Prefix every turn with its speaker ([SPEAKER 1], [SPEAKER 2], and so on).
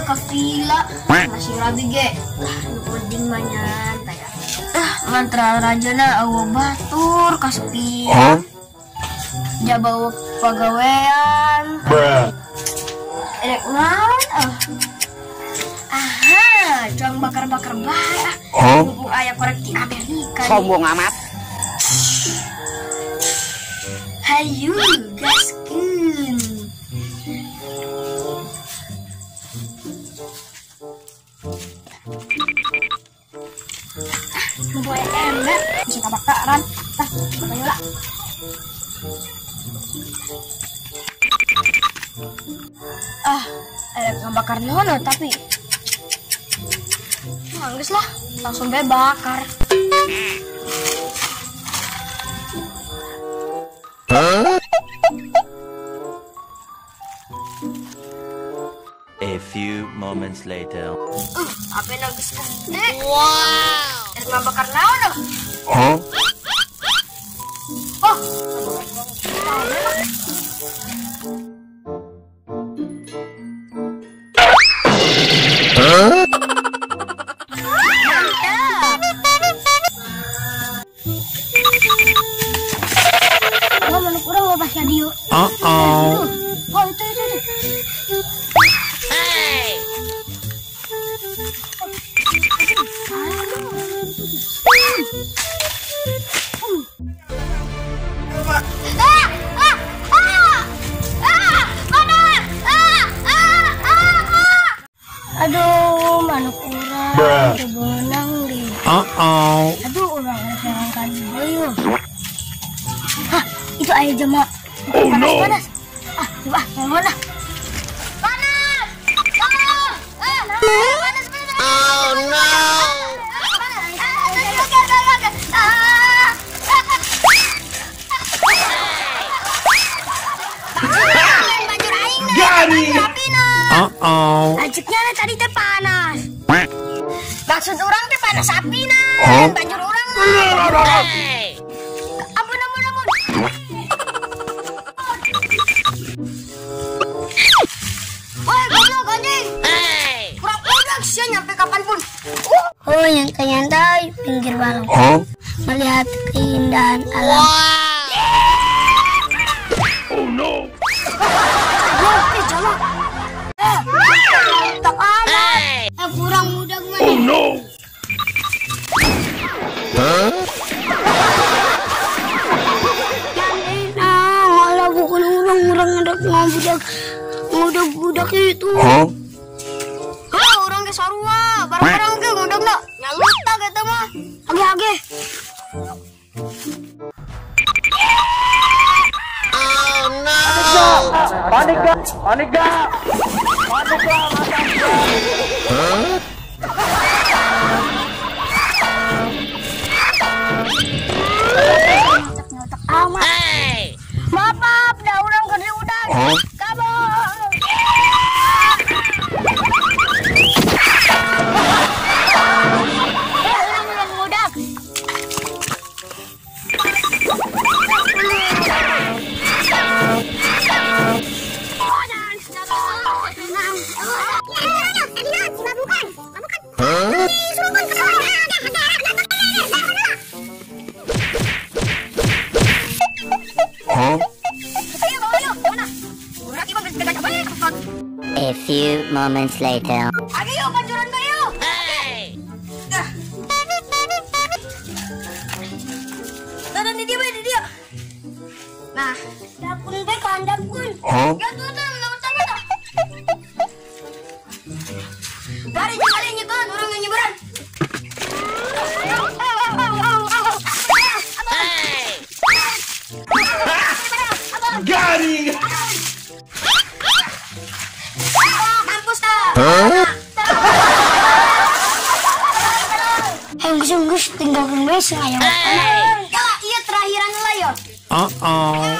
[SPEAKER 1] ke villa masih rabi ge. Udin manyan taya. Mantra rajana awo batur kasepian. Jabawa pagawean. Erek naon aha, juang bakar-bakar bae mumpung aya korek di Amerika.
[SPEAKER 2] Sombong amat.
[SPEAKER 1] Hayu gaskeun. Boy enak bisa kabakaran. Ayo lah. Ngebakar nono tapi nangis lah langsung bakar.
[SPEAKER 3] A few moments later.
[SPEAKER 1] Apa nangis gede? Wow. Ngebakar nono.
[SPEAKER 3] Huh?
[SPEAKER 1] Oh.
[SPEAKER 3] Uh-oh.
[SPEAKER 1] Oh, itu. Hey. Aduh, manuk urang benang di.
[SPEAKER 3] Uh-oh.
[SPEAKER 1] Aduh, urang serangkan deui. Hah, itu aya jema.
[SPEAKER 3] Oh no.
[SPEAKER 1] Panas. Coba, mana? Panas. Tolong. Panas.
[SPEAKER 2] Oh no.
[SPEAKER 3] Uh-oh.
[SPEAKER 1] Ajeknya tadi teh panas. Maksud orang teh panas api nah. Banjur orang mah. Ampun. Woi, goblok anjing. Kurang udah sih nyampe kapanpun. Oh, nyantai pinggir balong. Melihat keindahan alam.
[SPEAKER 3] Oh no.
[SPEAKER 1] Tak ada. Kurang muda gue.
[SPEAKER 3] Oh no.
[SPEAKER 1] Malah bukan orang ada ngudak itu. Orang ke sarua, barang-barang ke ngudak nak. Nyaluta kata mah. Age.
[SPEAKER 2] Oh no.
[SPEAKER 4] Panik gak?
[SPEAKER 1] Nyotak amat. Maaf, dah orang kerja udah. Kabur. Orang ngudak.
[SPEAKER 2] A few moments later.
[SPEAKER 1] Ayo, pancuran kayo. Tada di dia. Nah, dapun deh kan dapun. Ya tuh utang kita. Dari kalinya kan orang yang nyeberan.
[SPEAKER 3] Garing.
[SPEAKER 1] Kampus dah. Gus tinggalkan besi ayo. Iya terakhiran lah yo.
[SPEAKER 3] Uh-oh.